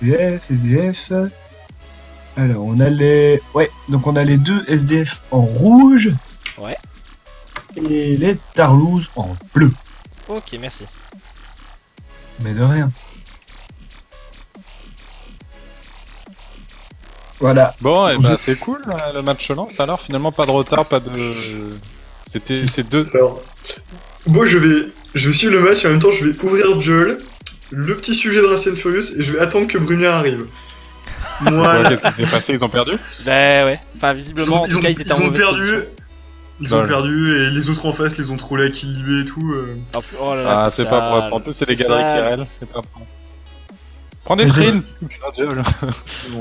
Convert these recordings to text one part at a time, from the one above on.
SDF, SDF. Alors, on a les... Ouais, donc on a les 2 SDF en rouge. Ouais. Et les Tarlouse en bleu. Ok, merci. Mais de rien. Voilà. Bon, et bah c'est cool le match lance alors, finalement pas de retard, pas de... C'est deux... Alors, moi je vais suivre le match et en même temps je vais ouvrir Joel, le petit sujet de Fast and Furious et je vais attendre que Brunière arrive. Voilà. Qu'est-ce qui s'est passé? Ils ont perdu? Bah ouais, enfin visiblement en tout cas ils étaient en mauvaise position. Ils ont perdu et les autres en face les ont trollés à Kill Libé et tout. Oh là là, ah c'est pas propre, en plus c'est les galeries Kirel, c'est pas propre. Prends des Mais screens.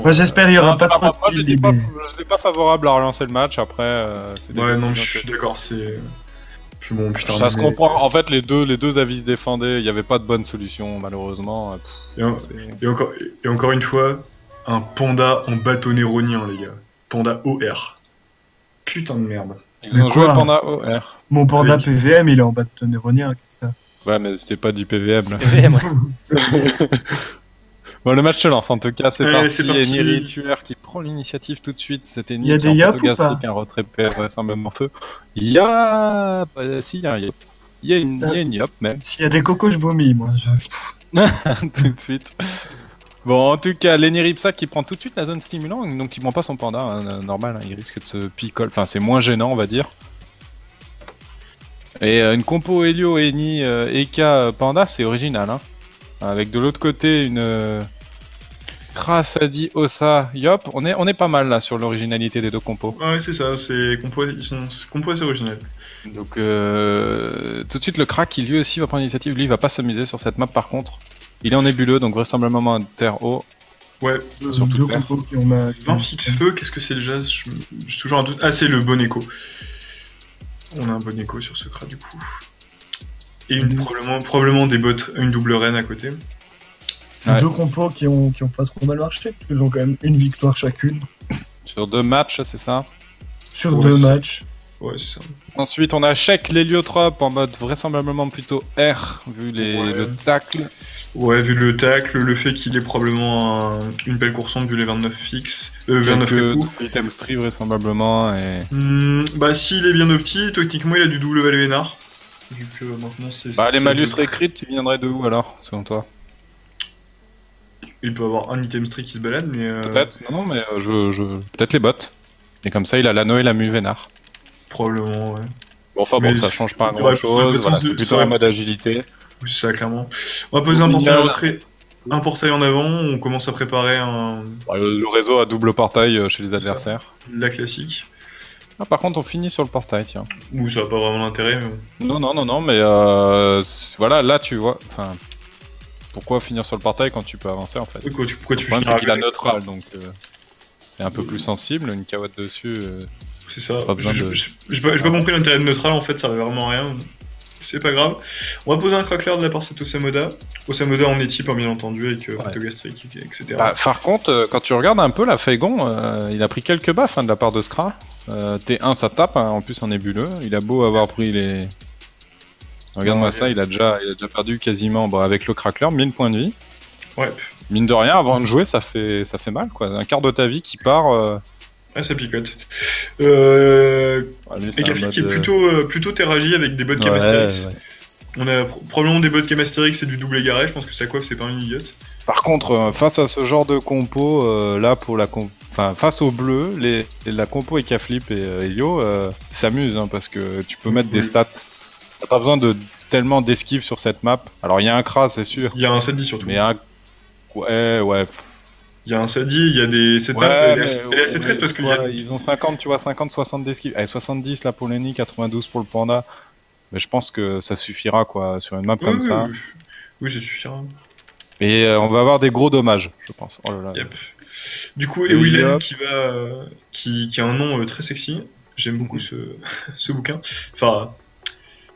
Moi j'espère qu'il y aura pas trop de Je kills. n'étais pas favorable à relancer le match, après c'est des Ouais non décisions je suis que- d'accord, c'est... Puis bon putain... Ça se mais- comprend, en fait les deux avis se défendaient, il n'y avait pas de bonne solution malheureusement. Et encore une fois, un panda en bâtonnet rognien les gars. Panda OR. Putain de merde. Ils Mais ont joué quoi pendant OR. Mon panda Avec- PVM, il est en bas de tonnerronien, qu'est-ce que c'est? Ouais mais c'était pas du PVM là. PVM, ouais. Bon le match se lance en tout cas, c'est Allez, parti, c'est parti. Niri Tuer qui prend l'initiative tout de suite, c'était Il y a des yop ou pas? un retrait vraisemblablement feu. Il y a... si, il y a un yop. Il y a une yop même. S'il y a des cocos, je vomis, moi. Tout de suite. Bon, en tout cas, Lenny Ripsac qui prend tout de suite la zone stimulant, donc il prend pas son panda, hein, normal, hein, il risque de se picole, enfin c'est moins gênant on va dire. Et une compo Helio, Eni, Eka, Panda, c'est original, hein. Avec de l'autre côté une Krasadi, Ossa, Yop, on est pas mal là sur l'originalité des deux compos. Ouais c'est ça, c'est compo assez original. Donc tout de suite le crack qui lui aussi va prendre l'initiative, lui il va pas s'amuser sur cette map par contre. Il est en nébuleux, donc vraisemblablement en terre haut. Ouais, Sur Deux toute terre. compos qui ont ma... 20 fixe feu, qu'est-ce que c'est déjà? J'ai toujours un doute. Ah, c'est le bon écho. On a un bon écho sur ce crat du coup. Et probablement des bots, une double reine à côté. C'est Ouais. deux compos qui ont pas trop mal marché, parce qu'ils ont quand même une victoire chacune. Sur 2 matchs, c'est ça. Sur Ouais, deux c'est- matchs. Ouais, c'est ça. Ensuite, on a Sheik l'héliotrope en mode vraisemblablement plutôt R, vu Ouais. le tacle. Ouais, vu le tacle, le fait qu'il ait probablement une belle coursante vu les 29 fixes. 29 Quelques coups. items street vraisemblablement. Et... Bah, s'il est bien opti, techniquement il a du double Valvénar. Vu que maintenant c'est. Bah, les c'est- malus recruit qui viendraient de où alors, selon toi? Il peut avoir un item street qui se balade, mais. Peut-être, non, mais peut-être les bots. Et comme ça, il a l'anneau et la mu Vénard. Probablement, ouais. Bon, enfin Mais bon, ça change pas ça grand aurait chose, pas voilà, de sens c'est de- plutôt ça- en mode agilité. Oui, c'est ça, clairement. On va poser un portail en retrait. Un portail en avant, on commence à préparer Bah, le réseau a double portail chez les adversaires. la classique. Ah, par contre, on finit sur le portail, tiens. Ou ça n'a pas vraiment d'intérêt, mais bon. Non, mais voilà, là tu vois. Enfin, pourquoi finir sur le portail quand tu peux avancer en fait? Oui, pourquoi tu Le problème finiras c'est qu'il a avec- neutral, donc c'est un peu plus sensible, une kawatt dessus. C'est ça. Pas besoin de- J'ai pas compris l'intérêt de neutral, en fait, ça va vraiment à rien. C'est pas grave. On va poser un crackler de la part de cet Osamoda. Osamoda en équipe, hein, bien entendu, avec Photogastric, etc. Bah, par contre, quand tu regardes un peu la Faigon, il a pris quelques baffes de la part de Skra. T1 ça tape, hein, en plus en nébuleux. Il a beau avoir pris les. Regarde-moi Ouais. ça, il a déjà perdu quasiment avec le crackler 1000 points de vie. Ouais. Mine de rien, avant de jouer, ça fait mal quoi. Un quart de ta vie qui part. Ah, ça picote. Lui, c'est Et un Caflik mode, qui est plutôt terragie avec des bots Camastérix. ouais. On a probablement des bots Camastérix et du double égaré, je pense que sa coiffe c'est pas une idiote. Par contre, face à ce genre de compo, là pour enfin face au bleu, la compo Ekaflip et Helio s'amusent hein, parce que tu peux mettre des Oui. stats. T'as pas besoin de tellement d'esquive sur cette map. Alors il y a un Kras, c'est sûr, Il y a un Sadi surtout. mais un ouais. Il y a un Sadi, il y a des. Cette map, elle est assez traite parce qu'il y a. ils ont 50, tu vois, 50, 60 d'esquive. Allez, 70 là pour Lenny, 92 pour le Panda. Mais je pense que ça suffira quoi sur une map comme Oui, ça. Oui, ça suffira. Et on va avoir des gros dommages, je pense. Oh là là. Yep. Du coup, Et Ewilem hop. qui a un nom très sexy. J'aime beaucoup ce bouquin. Enfin,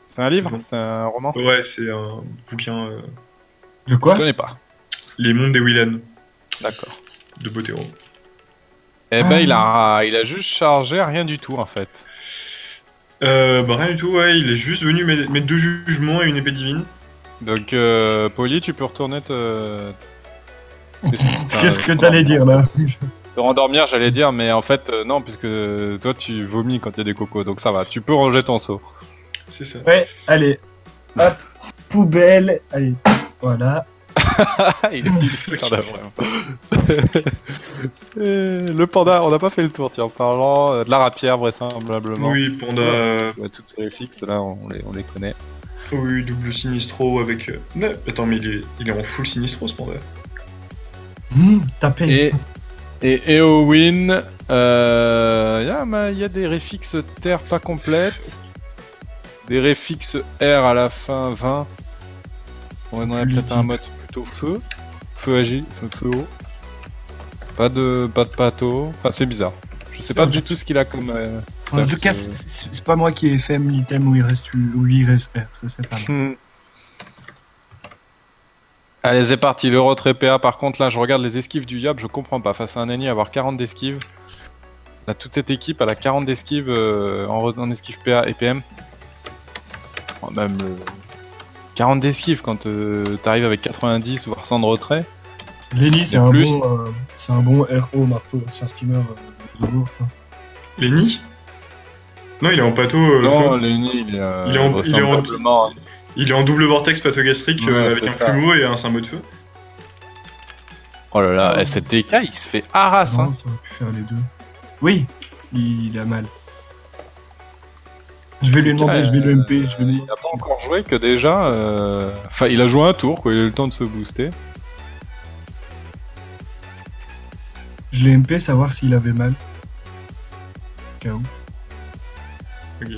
C'est un livre? bon. C'est un roman? ouais, c'est un bouquin. De quoi? Je connais pas. Les mondes d'Ewilem D'accord. de Botero. Eh ben, il a juste chargé rien du tout en fait. Bah rien du tout, ouais, il est juste venu mettre 2 jugements et une épée divine. Donc, Polly, tu peux retourner te. Qu'est-ce que t'allais dire là? Te rendormir, j'allais dire, mais en fait, non, puisque toi tu vomis quand il y a des cocos, donc ça va, tu peux ranger ton seau. C'est ça. Ouais, allez. Hop, poubelle. Allez, voilà. Il est petit, panda, vraiment. Le panda, on n'a pas fait le tour, tiens, en parlant de la rapière, vraisemblablement. Oui, panda. Ouais, toutes ces réfixes, là, on les connaît. Oui, double Sinistro avec. Non, attends, mais il est en full Sinistro ce panda. Tapé. Et Eowyn, il y a des réfixes terre pas complètes. Des réfixes R à la fin 20. On aurait peut-être un mode plutôt feu. Feu agile, feu haut. Pas de bateau. Enfin, c'est bizarre. Je sais pas du tout ce qu'il a comme. En tout cas, c'est pas moi qui ai fait l'item où il reste R, ça c'est pas moi. Allez, c'est parti, l'Euro PA. Par contre, là, je regarde les esquives du Yop, je comprends pas. Face à un ennemi, avoir 40 d'esquives. Là, toute cette équipe, elle a 40 d'esquives en esquive PA et PM. Oh, même 40 d'esquives quand t'arrives avec 90 voire 100 de retrait. Lenny, c'est un bon RO marteau, c'est un skimmer de lourd. Lenny? Non, il est en pato. Non, Lenny, il est en double vortex pathogastrique avec un plumeau et un symbole de feu. Oh là là, cette TK, il se fait harasse. Non, ça aurait pu faire les deux. Oui, il a mal. Je vais lui demander, je vais le MP. Il a pas encore joué que déjà. Enfin, il a joué un tour, quoi, il a eu le temps de se booster. Je l'ai MP, savoir s'il avait mal. KO. Ok.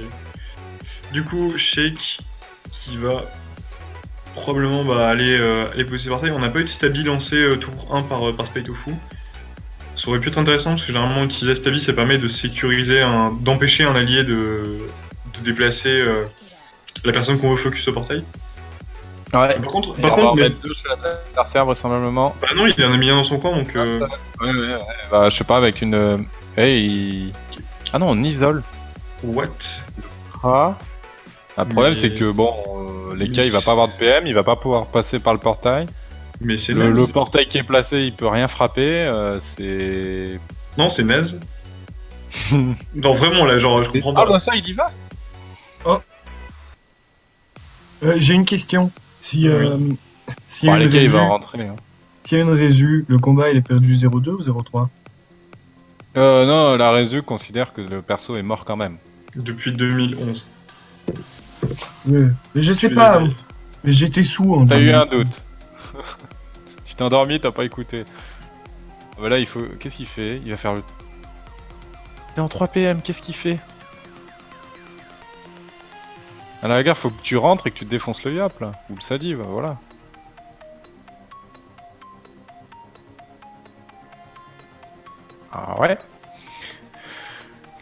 Du coup, Shake qui va probablement aller poser par taille. On n'a pas eu de stabi lancé tour 1 par Spy Tofu. Ça aurait pu être intéressant parce que généralement utiliser stabi ça permet de sécuriser, d'empêcher un allié de déplacer la personne qu'on veut focus au portail. Ouais. Par contre, on va mettre deux chez l'adversaire vraisemblablement. Bah non, il en a mis un dans son camp donc. Ouais. Bah, je sais pas, avec une. Ah non, on isole. What? Le problème c'est que bon, les cas il va pas avoir de PM, il va pas pouvoir passer par le portail. Mais c'est le portail qui est placé, il peut rien frapper. C'est. Non, c'est naze. Non, vraiment là, genre, je comprends pas. Ah bah ça, il y va. Oh. J'ai une question. Si les cas, il va rentrer. Hein. S'il y a une résu, le combat il est perdu 0-2 ou 0-3? Non, la résu considère que le perso est mort quand même. Depuis 2011. Ouais. Mais je sais pas. Mais j'étais sous en. T'as eu un doute. Tu t'es endormi, t'as pas écouté. Voilà, il faut. Qu'est-ce qu'il fait? Il va faire le. T'es en 3 PM, qu'est-ce qu'il fait? À la gare, faut que tu rentres et que tu te défonces le Yop là. Ou le Sadi, bah voilà. Ah ouais.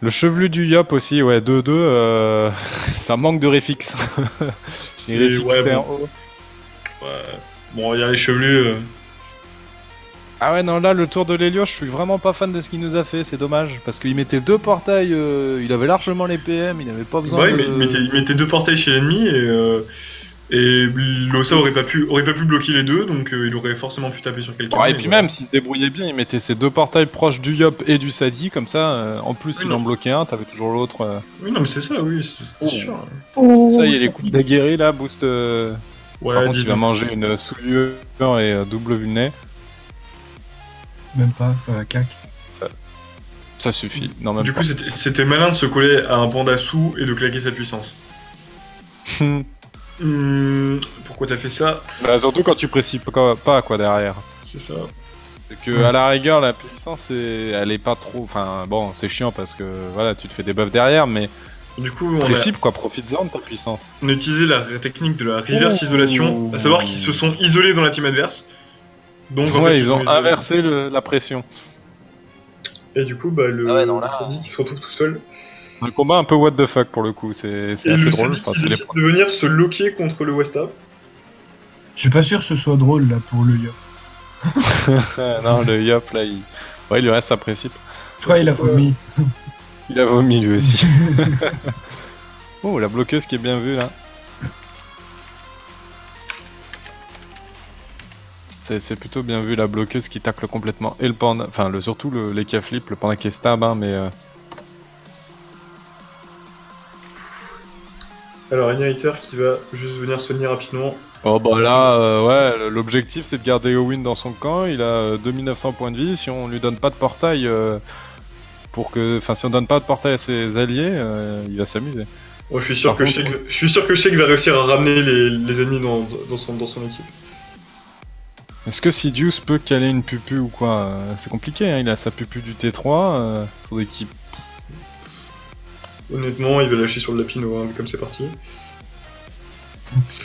Le chevelu du Yop aussi, ouais, 2-2, ça manque de réfix. Les réfix bon. Ouais. Bon, il y a les chevelus. Ah ouais, non, là, le tour de l'Hélios, je suis vraiment pas fan de ce qu'il nous a fait, c'est dommage. Parce qu'il mettait 2 portails, il avait largement les PM, il avait pas besoin de... il mettait 2 portails chez l'ennemi et l'Ossa aurait pas pu bloquer les deux, donc il aurait forcément pu taper sur quelqu'un. Ouais, et puis même, s'il se débrouillait bien, il mettait ses 2 portails proches du Yop et du Sadi, comme ça, en plus, il en bloquait un, t'avais toujours l'autre... Oui, non, mais c'est ça, oui, c'est sûr. Ça y est, les coups d'aguerri, là, boost... Ouais, par contre, il va manger une souillure et double vulné. Même pas, ça va cac. Ça suffit. Non, même du pas. coup, c'était malin de se coller à un panda sous et de claquer sa puissance. Pourquoi t'as fait ça? Bah, surtout quand tu précises pas quoi derrière. C'est ça. C'est que à la rigueur, la puissance, elle est pas trop. Enfin, bon, c'est chiant parce que voilà, tu te fais des buffs derrière, mais. Du coup, quoi, profite-en de ta puissance. On a utilisé la technique de la reverse isolation, à savoir qu'ils se sont isolés dans la team adverse. Donc, en fait, ils ont inversé la pression. Et du coup, bah, le Sadi qui se retrouve tout seul. Un combat un peu what the fuck pour le coup, c'est assez drôle. Enfin, il décide de venir se loquer contre le Westap. Je suis pas sûr que ce soit drôle là pour le Yop. Non, le Yop là, il lui reste sa principe. Je crois qu'il a vomi. Il a vomi lui aussi. Oh, la bloqueuse qui est bien vue là. C'est plutôt bien vu la bloqueuse qui tacle complètement. Et le panda, enfin surtout l'Eka flip, le panda qui est stab, hein, mais... Alors, Inheriter qui va juste venir soigner rapidement. Oh bah là, ouais, l'objectif c'est de garder Owen dans son camp, il a 2900 points de vie, si on lui donne pas de portail si on donne pas de portail à ses alliés, il va s'amuser. Oh, je suis sûr que Sheik va réussir à ramener les ennemis dans son équipe. Est-ce que Sidious peut caler une pupu ou quoi? C'est compliqué, hein, il a sa pupu du T3, faudrait qu'il... Honnêtement, il va lâcher sur le Lapino, hein, comme c'est parti.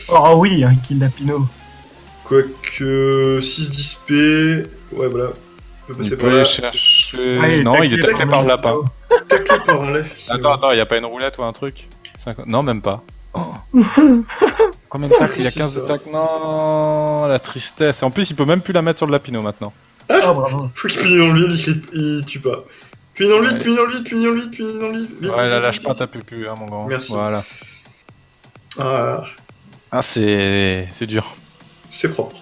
Oh oui, un kill Lapino. Quoique 6-10p... Ouais, voilà. On peut passer par là. Chercher... Ouais, non, il est taclé par le lapin. Taclé par un lait. Attends, y a pas une roulette ou un truc? 50... Non, même pas. Oh. Combien de tacles? Il y a 15 de tacles. Non, la tristesse. Et en plus, il peut même plus la mettre sur le Lapino maintenant. Ah, bravo. Faut qu'il punit dans le vide, il tue pas. Punit dans le vide, punit dans le vide, punit dans le vide, punit dans le vide. Ouais, là, lâche pas ta pupu, hein, mon grand. Merci. Voilà. Ah, Ah, c'est dur. c'est propre.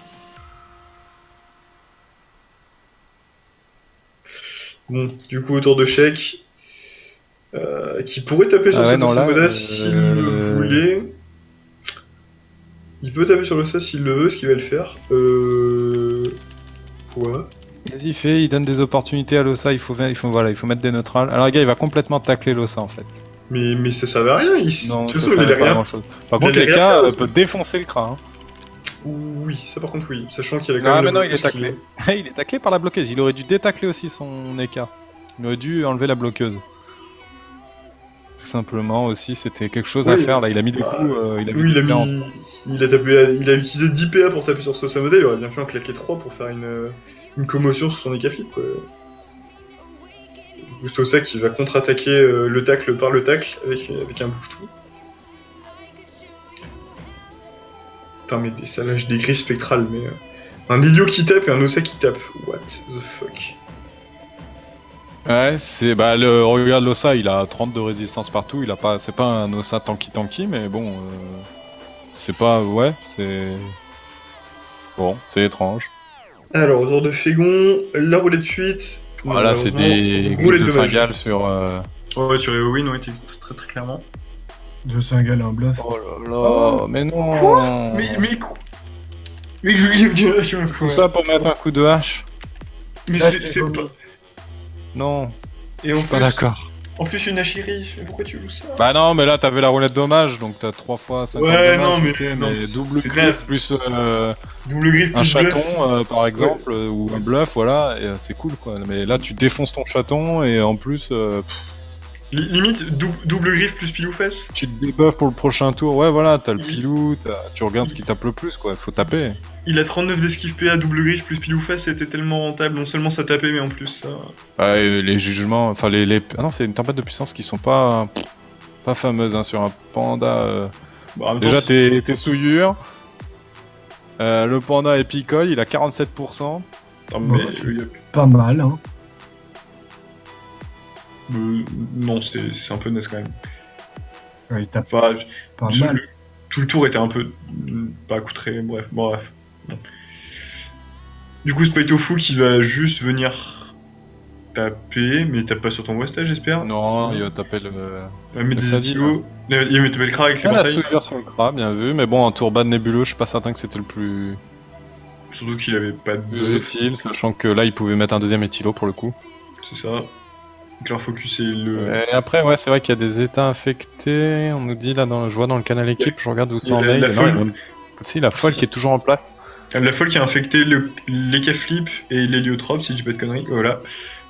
Bon, du coup, autour de Sheik, qui pourrait taper sur cette Moda s'il le voulait. Il peut taper sur le ça s'il le veut, ce qu'il va le faire. Quoi? Vas-y, il donne des opportunités à l'Ossa, il faut mettre des neutrales. Alors, le gars, il va complètement tacler l'Ossa en fait. Mais ça servait à rien, de toute façon, il a rien. Par contre, les gars peut défoncer le Kra. Hein. Oui, ça par contre, oui. Sachant qu'il a quand même. Ah, mais non, il est taclé. Il est taclé par la bloqueuse, il aurait dû détacler aussi son Eka. Il aurait dû enlever la bloqueuse. Tout simplement aussi, c'était quelque chose à faire là. Il a mis des coups. Il a utilisé 10 PA pour taper sur ce Samoda, il aurait bien fait en claquer 3 pour faire une commotion sur son Eka flip. Gustosa qui va contre-attaquer le tacle par le tacle avec un bouffe-tout. Putain, mais ça lâche des grilles spectrales, mais. Un idiot qui tape et un Ossa qui tape. What the fuck? Ouais, regarde l'Ossa, il a 30 de résistance partout, c'est pas un Ossa tanky, mais bon, c'est pas, bon, c'est étrange. Alors, autour de Fégon, la roulette de fuite. Voilà, c'est des roulettes de Singal sur... Ouais, sur Eowyn, ouais, très très clairement. De Singal un bluff. Oh là là, mais non. Quoi? Mais quoi? Mais Tout ça pour mettre un coup de hache? Mais c'est pas... Non, et je suis pas d'accord. En plus, une Ashiri, mais pourquoi tu joues ça? Bah non, mais là t'avais la roulette dommage, donc t'as 3 fois 50 ouais, dommages, non, mais double griffe plus un chaton par exemple, ou un bluff, voilà, et c'est cool quoi. Mais là tu défonces ton chaton et en plus... Limite, double griffe plus pilou fesse. Tu te débuffes pour le prochain tour, ouais voilà, t'as le pilou, tu regardes ce qui tape le plus quoi, faut taper. Il a 39 d'esquive PA, double griffe plus pilou fesse, c'était tellement rentable, non seulement ça tapait mais en plus ça... Ouais, les jugements, enfin Ah non, c'est une tempête de puissance qui sont pas fameuses hein, sur un panda. Bah, déjà t'es souillure, le panda est picole, il a 47%. Mais pas mal hein. Non, c'est un peu naze quand même. Ouais, il tape pas mal. Tout le tour était un peu pas coutré, bref. Bon. Du coup, Spitofu qui va juste venir taper, mais il tape pas sur ton Westage, j'espère. Non, il va taper le... Il va mettre des étilos, il va taper le Kra avec les batailles. batailles. La souillure sur le Kra, bien vu, mais bon, un tour bas de nébuleux, je suis pas certain que c'était le plus... Surtout qu'il avait pas de plus utile, sachant que là, il pouvait mettre un deuxième étilo pour le coup. C'est ça. Donc leur focus est le... Et après, ouais, c'est vrai qu'il y a des états infectés, on nous dit là, je vois dans le canal équipe, je regarde où ça en est. La folle qui est toujours en place. La folle qui a infecté l'Eka flip et l'héliotrope, si je dis pas de conneries, voilà.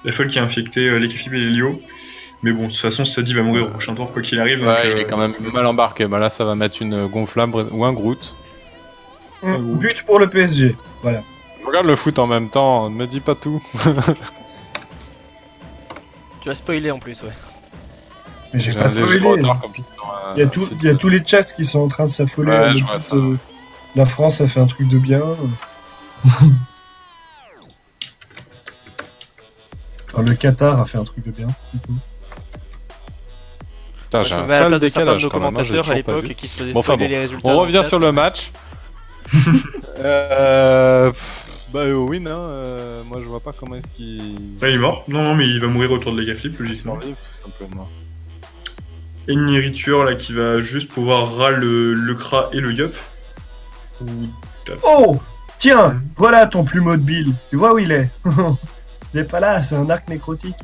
La folle qui a infecté l'Eka flip et l'hélio. Mais bon, de toute façon, Sadi va mourir au prochain tour, quoi qu'il arrive. Ouais, donc, il est quand même mal embarqué. Bah là, ça va mettre une gonflable ou un Groot. But pour le PSG, voilà. Je regarde le foot en même temps, ne me dis pas tout. Tu as spoilé en plus, ouais. Mais j'ai pas spoilé. Il y a tous les chats qui sont en train de s'affoler. Ouais, la France a fait un truc de bien. Enfin, le Qatar a fait un truc de bien. Putain, j'ai un sale décalage. De commentateurs à l'époque qui se faisaient spoiler les résultats. On revient sur le match. Bah Eowyn, moi je vois pas comment est-ce qu'il... Ah, il est mort? Non, mais il va mourir autour de la flip, logiquement. Tout simplement. Et une irriture là qui va juste pouvoir ras le Kra et le Yop. Oh! Tiens, voilà ton plus mobile. Tu vois où il est? Il est pas là, c'est un arc nécrotique.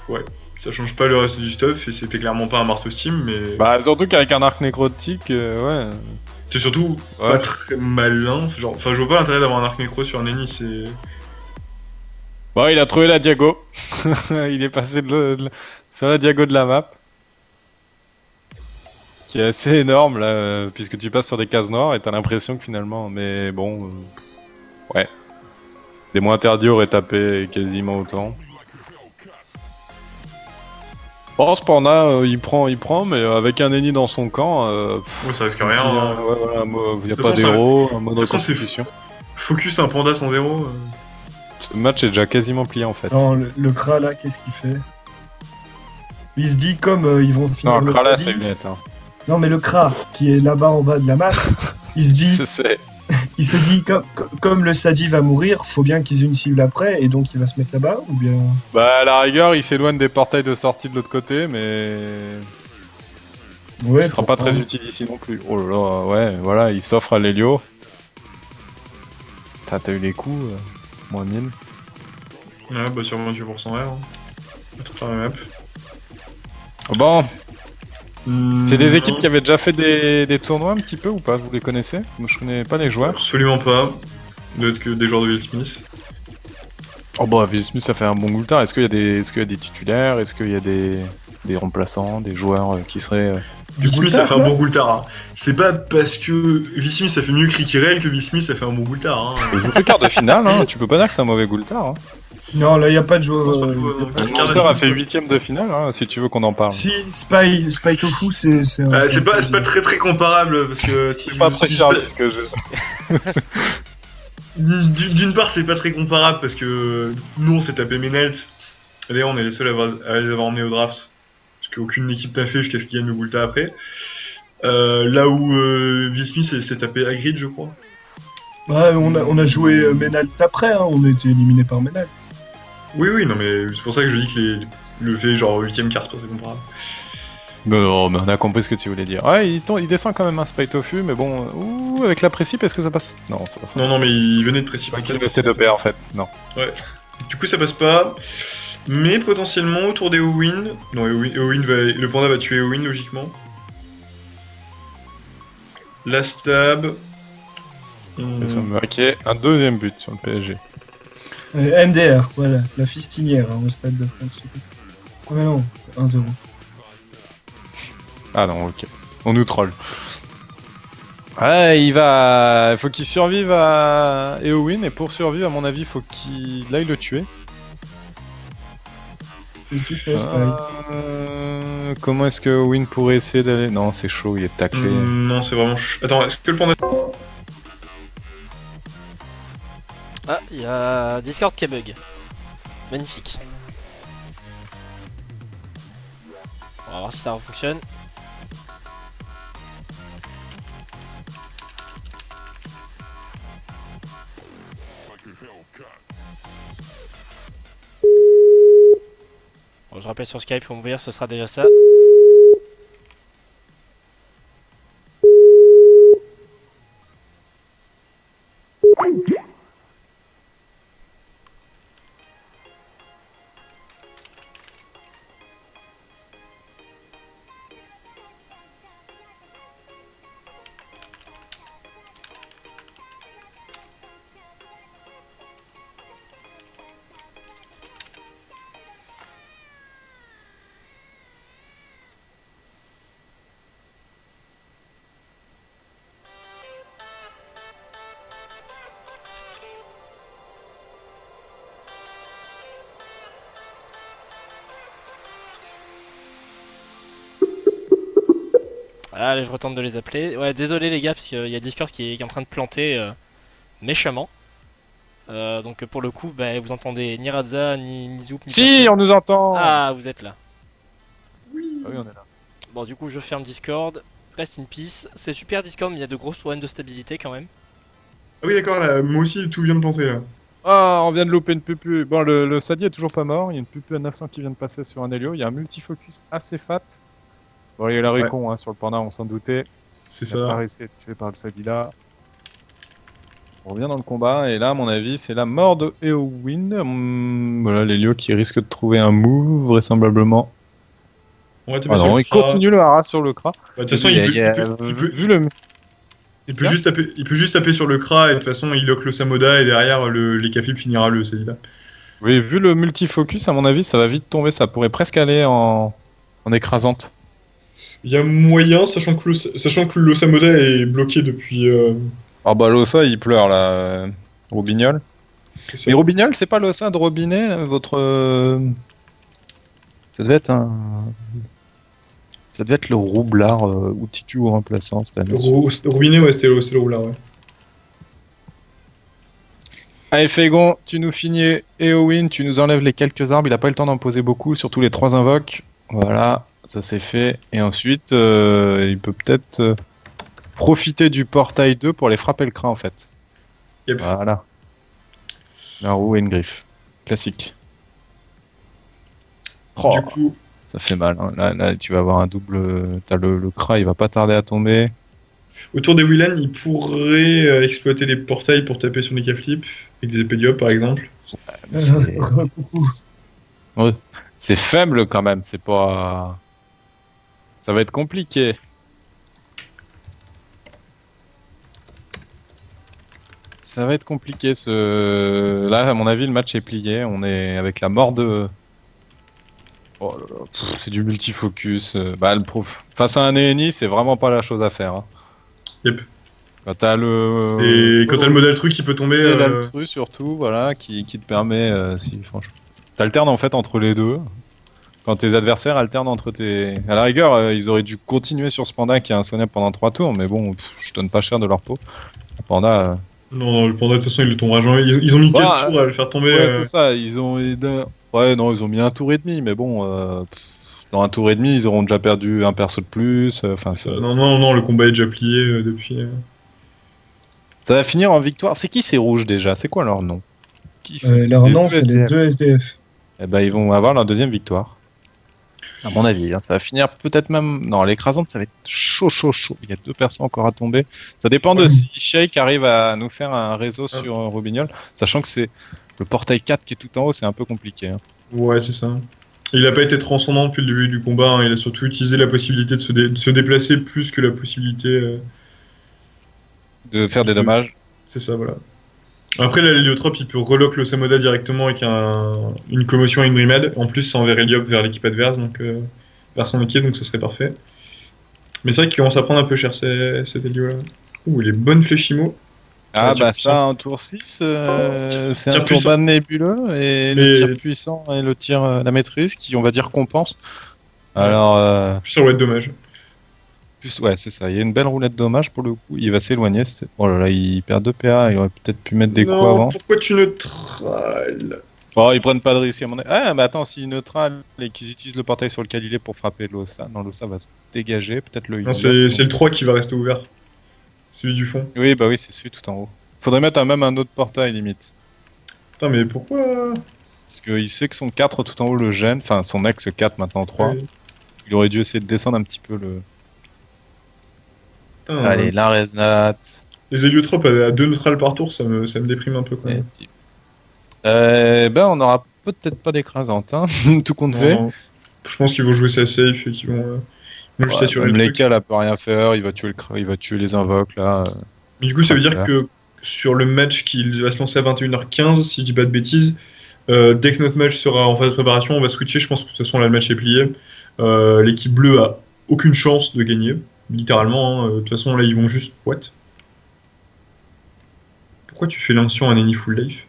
Ouais, ça change pas le reste du stuff et c'était clairement pas un marteau Steam, mais... Bah surtout qu'avec un arc nécrotique, ouais... C'est surtout pas très malin, genre, enfin je vois pas l'intérêt d'avoir un arc nécro sur un ennemi, c'est... Bon, il a trouvé la diago. Il est passé sur la diago de la map. Qui est assez énorme là, puisque tu passes sur des cases noires et t'as l'impression que finalement... Mais bon... ouais. Des mots interdits auraient tapé quasiment autant. Bon, ce Panda, il prend, mais avec un ennemi dans son camp... ouais, ça risque rien. Ouais, voilà, il n'y a pas d'héros, un mode de constitution. Focus un Panda sans héros. Ce match est déjà quasiment plié en fait. Non, le Kra là, qu'est-ce qu'il fait? Il se dit comme ils vont finir le Kra là, c'est lunette. Hein. Non, mais le Kra qui est là-bas en bas de la map, il se dit... Je sais. Il se dit, comme le Sadi va mourir, faut bien qu'ils aient une cible après, et donc il va se mettre là-bas, ou bien... Bah à la rigueur, il s'éloigne des portails de sortie de l'autre côté, mais... ouais, il sera pas très utile ici non plus. Oh là là, ouais, voilà, il s'offre à l'Helio. T'as eu les coups, moins 1000. Ouais, bah sur 28% R. Sur la map. Bon. C'est des équipes qui avaient déjà fait des tournois un petit peu ou pas? Vous les connaissez? Moi je connais pas les joueurs. Absolument pas. D'autres que des joueurs de Will Smith. Oh bah Will Smith ça fait un bon goultard. Est-ce qu'il y a des titulaires? Est-ce qu'il y a des remplaçants, des joueurs qui seraient... Will Smith ça fait un bon goultard. Hein. C'est pas parce que Will Smith ça fait mieux que Rikirel que Will Smith ça fait un bon goultard. Hein. Ils ont fait quart de finale, hein. Tu peux pas dire que c'est un mauvais goultard. Hein. Non, là, il n'y a pas de joueur. Monster a fait 8ème de finale, hein, si tu veux qu'on en parle. Si, Spy Tofu, c'est pas très comparable, parce que... C'est pas très cher ce que je... D'une part, c'est pas très comparable, parce que nous, on s'est tapé Menelt. D'ailleurs, on est les seuls à les avoir emmenés au draft. Parce qu'aucune équipe t'a fait jusqu'à ce qu'il gagne le Gulta après. Là où V-Smith s'est tapé Hagrid, je crois. Ouais, on a joué Menalt après, hein, on a été éliminé par Menalt. Oui, non, mais c'est pour ça que je dis que le fait genre 8ème carte, c'est comparable. Non, mais on a compris ce que tu voulais dire. Ouais, il descend quand même un Spy Tofu, mais bon... Ouh, avec la précip, est-ce que ça passe? Non, ça passe pas. Non, mais il venait de précip. Il restait de pair en fait, non. Ouais. Du coup, ça passe pas. Mais potentiellement, autour des Eowyn... Non, le Panda va tuer Eowyn, logiquement. La stab... Ça me marquait un deuxième but sur le PSG. MDR, voilà, la fistinière hein, au Stade de France. Oh mais non, 1-0. Ah non, ok. On nous troll. Ouais, il faut qu'il survive à Eowyn, et pour survivre, à mon avis, il faut qu'il aille le tuer. Qu'est-ce que tu fais, Spy? Comment est-ce que Eowyn pourrait essayer d'aller... Non, c'est chaud, il est taclé. Non, c'est vraiment chaud. Attends, est-ce que le Panda... Ah, il y a Discord qui est bug. Magnifique. On va voir si ça fonctionne. Bon, je rappelle sur Skype pour m'ouvrir, ce sera déjà ça. Allez, je retente de les appeler. Ouais, désolé les gars, parce qu'il y a Discord qui est en train de planter méchamment. Donc pour le coup, bah, vous entendez ni Radza, ni Zoop, ni Si, personne. on nous entend. Ah, vous êtes là. Oui, on est là. Bon, du coup, je ferme Discord. Rest in peace. C'est super Discord, mais il y a de gros problèmes de stabilité quand même. Ah oui, d'accord, là, moi aussi, tout vient de planter, là. Ah, on vient de louper une pupu. Bon, le Sadi est toujours pas mort. Il y a une pupu à 900 qui vient de passer sur un Helio. Il y a un multifocus assez fat. Bon, il y a la récon hein, sur le panda, on s'en doutait. C'est ça. Tué par le Sadi là. On revient dans le combat. Et là, à mon avis, c'est la mort de Eowyn. Voilà, l'Helio qui risque de trouver un move, vraisemblablement. On va Ah non, il continue le hara sur le Kra. De toute façon, il peut juste taper sur le Kra et de toute façon il lock le Samoda et derrière les Cafib finira le Sadida. Oui, vu le multifocus, à mon avis, ça va vite tomber. Ça pourrait presque aller en écrasante. Il y a moyen, sachant que le Samoda est bloqué depuis. Ah bah l'Ossa il pleure là, Robignol. Mais Robignol, c'est pas l'Ossa de Robinet, là, votre. Ça devait être le roublard ou Titu ou remplaçant cette année. Robinet, ouais, c'était le roublard, ouais. Allez, Fégon, tu nous finis Eowyn, tu nous enlèves les quelques arbres. Il a pas eu le temps d'en poser beaucoup, surtout les 3 invoques. Voilà, ça c'est fait. Et ensuite, il peut peut-être profiter du portail 2 pour les frapper le Kra en fait. Yep. Voilà. Un roue et une griffe. Classique. Oh. Du coup. Ça fait mal, hein. Là, tu vas avoir un double. T'as le Kra, il va pas tarder à tomber. Autour des Willan, il pourrait exploiter les portails pour taper sur les Caflip, avec des épées diop par exemple. Ouais, c'est faible quand même, c'est pas. Ça va être compliqué. Ça va être compliqué Là, à mon avis, le match est plié. On est avec la mort de. Oh là là, c'est du multifocus. Bah, face à un Eni, c'est vraiment pas la chose à faire. Hein. Yep. Quand t'as le. Quand t'as le modèle truc qui peut tomber. L'altru surtout, voilà, qui te permet. Si, franchement. T'alternes en fait entre les deux. Quand tes adversaires alternent entre tes. À la rigueur, ils auraient dû continuer sur ce panda qui est insoignable pendant 3 tours, mais bon, je donne pas cher de leur peau. Le panda. Non, le panda de toute façon il le tombera jamais. Ils ont mis 4 tours à le faire tomber. Ouais, c'est ça, ils ont. Ouais, non, ils ont mis un tour et demi, mais bon. Dans un tour et demi, ils auront déjà perdu un perso de plus. Non, le combat est déjà plié depuis. Ça va finir en victoire. C'est qui ces rouges déjà? C'est quoi leur nom? Leur nom, c'est les 2 SDF. Eh ben, ils vont avoir leur deuxième victoire. À mon avis, hein. Ça va finir peut-être même. Non, l'écrasante, ça va être chaud. Il y a 2 personnes encore à tomber. Ça dépend de si Shake arrive à nous faire un réseau sur Robignol, sachant que c'est le portail 4 qui est tout en haut, c'est un peu compliqué. Hein. Ouais, c'est ça. Il n'a pas été transcendant depuis le début du combat. Hein. Il a surtout utilisé la possibilité de se déplacer plus que la possibilité de faire des dommages. C'est ça, voilà. Après, l'héliotrope, il peut relock le Samoda directement avec une commotion et une brimade. En plus, ça enverrait Heliop vers l'équipe adverse, donc vers son équipe, donc ça serait parfait. Mais c'est vrai qu'il commence à prendre un peu cher cet hélio là. Ouh, les bonnes fléchimo. Ah bah ça, en tour 6, c'est un tour bas nébuleux, et le tir puissant et le tir la maîtrise qui, on va dire, compense. Alors... Plus sur le dommage. Ouais, c'est ça. Il y a une belle roulette dommage pour le coup. Il va s'éloigner. Oh là là, il perd 2 PA. Il aurait peut-être pu mettre des coups avant. Pourquoi tu neutrales? Oh, ils prennent pas de risque à mon avis. Ah, mais attends, s'ils neutrales et qu'ils utilisent le portail sur le Calilé pour frapper l'Ossa, non, l'Ossa va se dégager. Peut-être le. Non, c'est le 3 qui va rester ouvert. Celui du fond. Oui, bah oui, c'est celui tout en haut. Faudrait mettre même un autre portail limite. Putain, mais pourquoi? Parce qu'il sait que son 4 tout en haut le gêne. Enfin, son ex 4 maintenant 3. Oui. Il aurait dû essayer de descendre un petit peu le. Putain, allez, la Resnat. Les héliotropes à 2 neutrales par tour, ça me déprime un peu quand même. Ben, on aura peut-être pas d'écrasante, hein, tout compte fait. Je pense qu'ils vont jouer ça safe et qu'ils vont juste assurer le truc. Leka là peut rien faire, il va tuer les invoques là. Mais du coup, ça veut dire que sur le match qui va se lancer à 21h15, si je dis pas de bêtises, dès que notre match sera en phase de préparation, on va switcher. Je pense que de toute façon, là, le match est plié. L'équipe bleue a aucune chance de gagner. Littéralement, de toute façon, là, ils vont juste... What? Pourquoi tu fais l'insur à Nani Full Life?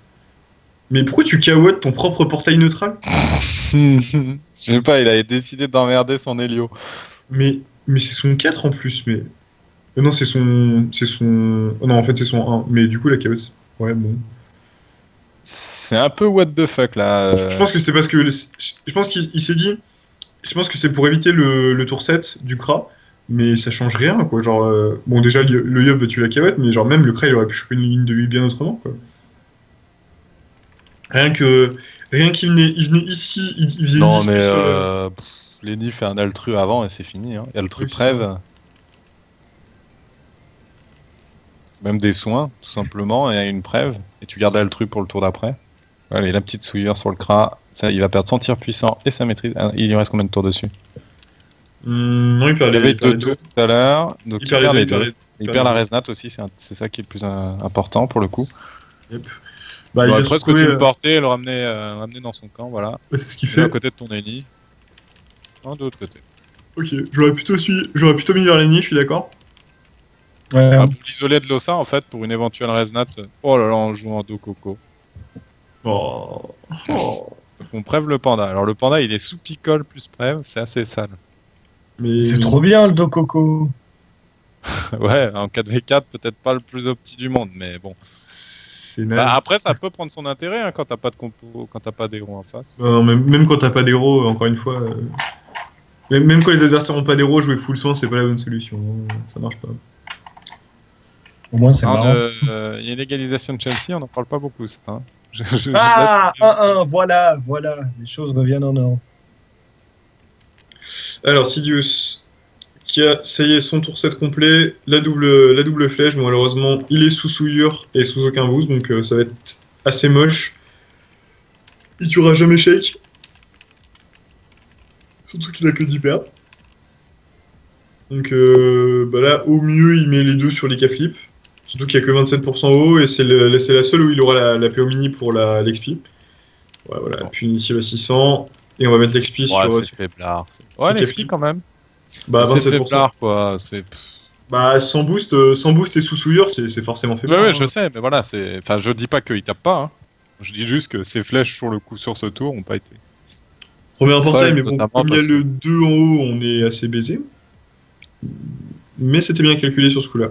Mais pourquoi tu KO ton propre portail neutral? Je sais pas, il avait décidé d'emmerder son Helio. Mais c'est son 4 en plus, mais... non, c'est son... Oh, non, en fait, c'est son 1. Mais du coup, la KO... Ouais, bon... C'est un peu what the fuck, là. Je pense que c'était parce que... Je pense qu'il s'est dit... Je pense que c'est pour éviter le tour 7 du Kra. mais ça change rien, quoi. Genre, bon, déjà, le Yop va tuer la cavette, mais genre, même le Kray, il aurait pu choper une ligne de vie bien autrement, quoi. Rien qu'il venait ici, il faisait non, une mais Lenny fait un Altru avant et c'est fini. Hein. Il y a le truc Prève. Même des soins, tout simplement, et une Prève. Et tu gardes Altru pour le tour d'après. Allez, la petite souillure sur le Kra. Ça, il va perdre son tir puissant et sa maîtrise. Il lui reste combien de tours dessus? Non, il perd les deux tout à l'heure. Donc il perd les deux. Il perd la Resnat aussi, c'est ça qui est le plus important pour le coup. Yep. Bah, il va presque tu le porter et le ramener dans son camp, voilà. C'est ce qu'il fait. À côté de ton ennemi. De l'autre côté. Ok, j'aurais plutôt mis vers l'ennemi, je suis d'accord. Ouais. Pour l'isoler de l'Ossa en fait, pour une éventuelle Resnat. Oh là là, on joue en Do Coco. Oh. On prève le panda. Alors le panda il est sous picole plus prève, c'est assez sale. Mais c'est trop bien le Do Coco. Ouais, en 4v4 peut-être pas le plus opti du monde, mais bon. Après ça peut prendre son intérêt hein, quand t'as pas de compo, quand t'as pas d'héros en face. Même quand t'as pas d'héros, encore une fois. Même quand les adversaires ont pas d'héros, jouer full soin c'est pas la bonne solution. Ça marche pas. Au moins c'est marrant. Il y a une égalisation de Chelsea, on en parle pas beaucoup ça. Hein. 1-1, voilà, les choses reviennent en ordre. Alors Sidious, qui a, ça y est, son tour 7 complet, la double flèche, bon, malheureusement il est sous souillure et sous aucun boost, donc ça va être assez moche. Il tuera jamais Shake. Surtout qu'il a que 10 pertes. Donc bah là, au mieux, il met les deux sur les K-flip. Surtout qu'il n'y a que 27% haut, et c'est la seule où il aura la PO mini pour l'XP. Ouais, voilà, punitive à 600, et on va mettre l'XP sur... c'est faiblard. Ouais, l'XP quand même. Bah, 27%. C'est faiblard, quoi. Bah, sans boost et sous souillure, c'est forcément faiblard. Ouais, je sais, mais voilà, enfin, je dis pas qu'il tape pas, hein. Je dis juste que ses flèches sur le coup sur ce tour ont pas été. Premier portail, mais bon, comme il y a le 2 en haut, on est assez baisé. Mais c'était bien calculé sur ce coup-là.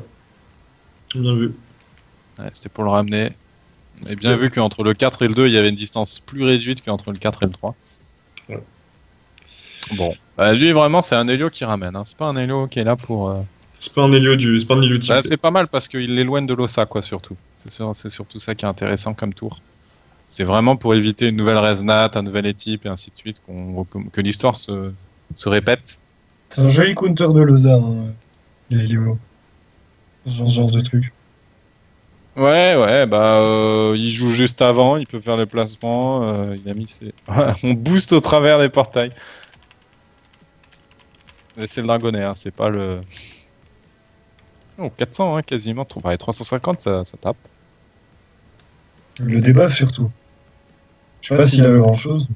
Bien vu. Ouais, c'était pour le ramener. Et bien vu qu'entre le 4 et le 2, il y avait une distance plus réduite qu'entre le 4 et le 3. Ouais. Bon, bah, lui vraiment c'est un Helio qui ramène, hein. C'est pas un Helio qui est là pour... C'est pas un Helio type. Bah, c'est pas mal parce qu'il l'éloigne de l'Ossa quoi surtout. C'est surtout ça qui est intéressant comme tour. C'est vraiment pour éviter une nouvelle Resnat, un nouvel étype et ainsi de suite, que l'histoire se répète. C'est un joli counter de l'Ossa, hein, les Helio. Ce genre de truc. Ouais, bah il joue juste avant, il peut faire les placements, il a mis ses... On booste au travers des portails. Mais c'est le dragonnet, hein, c'est pas le... Oh, 400 hein, quasiment, 350 ça tape. Le debuff surtout. Je sais pas s'il avait grand chose.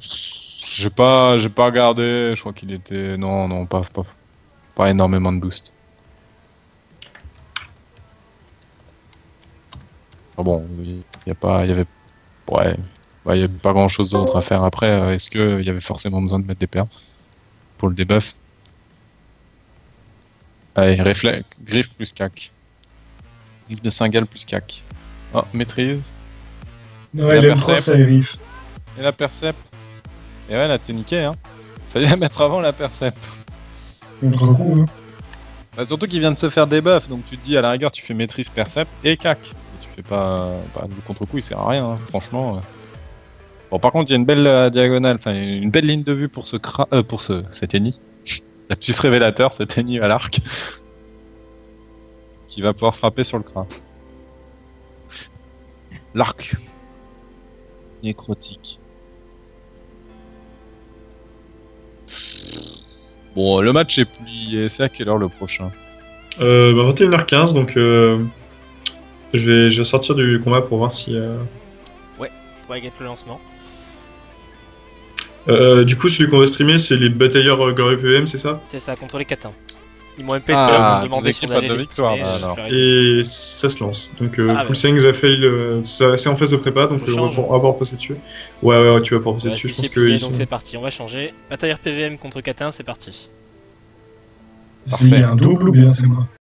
J'ai pas regardé, je crois qu'il était... Non, pas énormément de boost. Bon, il y avait pas grand chose d'autre à faire après. Est-ce qu'il y avait forcément besoin de mettre des perles pour le debuff? Allez, griffe plus cac. Griffe de Singal plus cac. Oh, maîtrise. Non, il aime trop ça, griffe. Et la percep. Et ouais, là t'es niqué, hein. Fallait la mettre avant la percep. Contre coup, hein. Bah, surtout qu'il vient de se faire debuff, donc tu te dis à la rigueur tu fais maîtrise percep et cac. Pas le contre-coup il sert à rien hein, franchement. Bon par contre il y a une belle diagonale, enfin une belle ligne de vue pour cet ennemi. La puce révélateur, cet ennemi à l'arc. Qui va pouvoir frapper sur le Kra. L'arc. Nécrotique. Bon le match est plié, c'est à quelle heure le prochain? 21h15 donc je vais sortir du combat pour voir si... Ouais, on va get le lancement. Du coup, celui qu'on va streamer, c'est les batailleurs Glory PVM, c'est ça? C'est ça, contre les Katins. Ils m'ont MP demandé si on allait les streamer. Et ça se lance. Donc, Full Sengs a fail, c'est en phase de prépa, donc on va pouvoir passer dessus. Ouais, tu vas pouvoir passer dessus, je pense que... Donc c'est parti, on va changer. Batailleur PVM contre Catin, c'est parti. S'il y a un double ou bien c'est moi?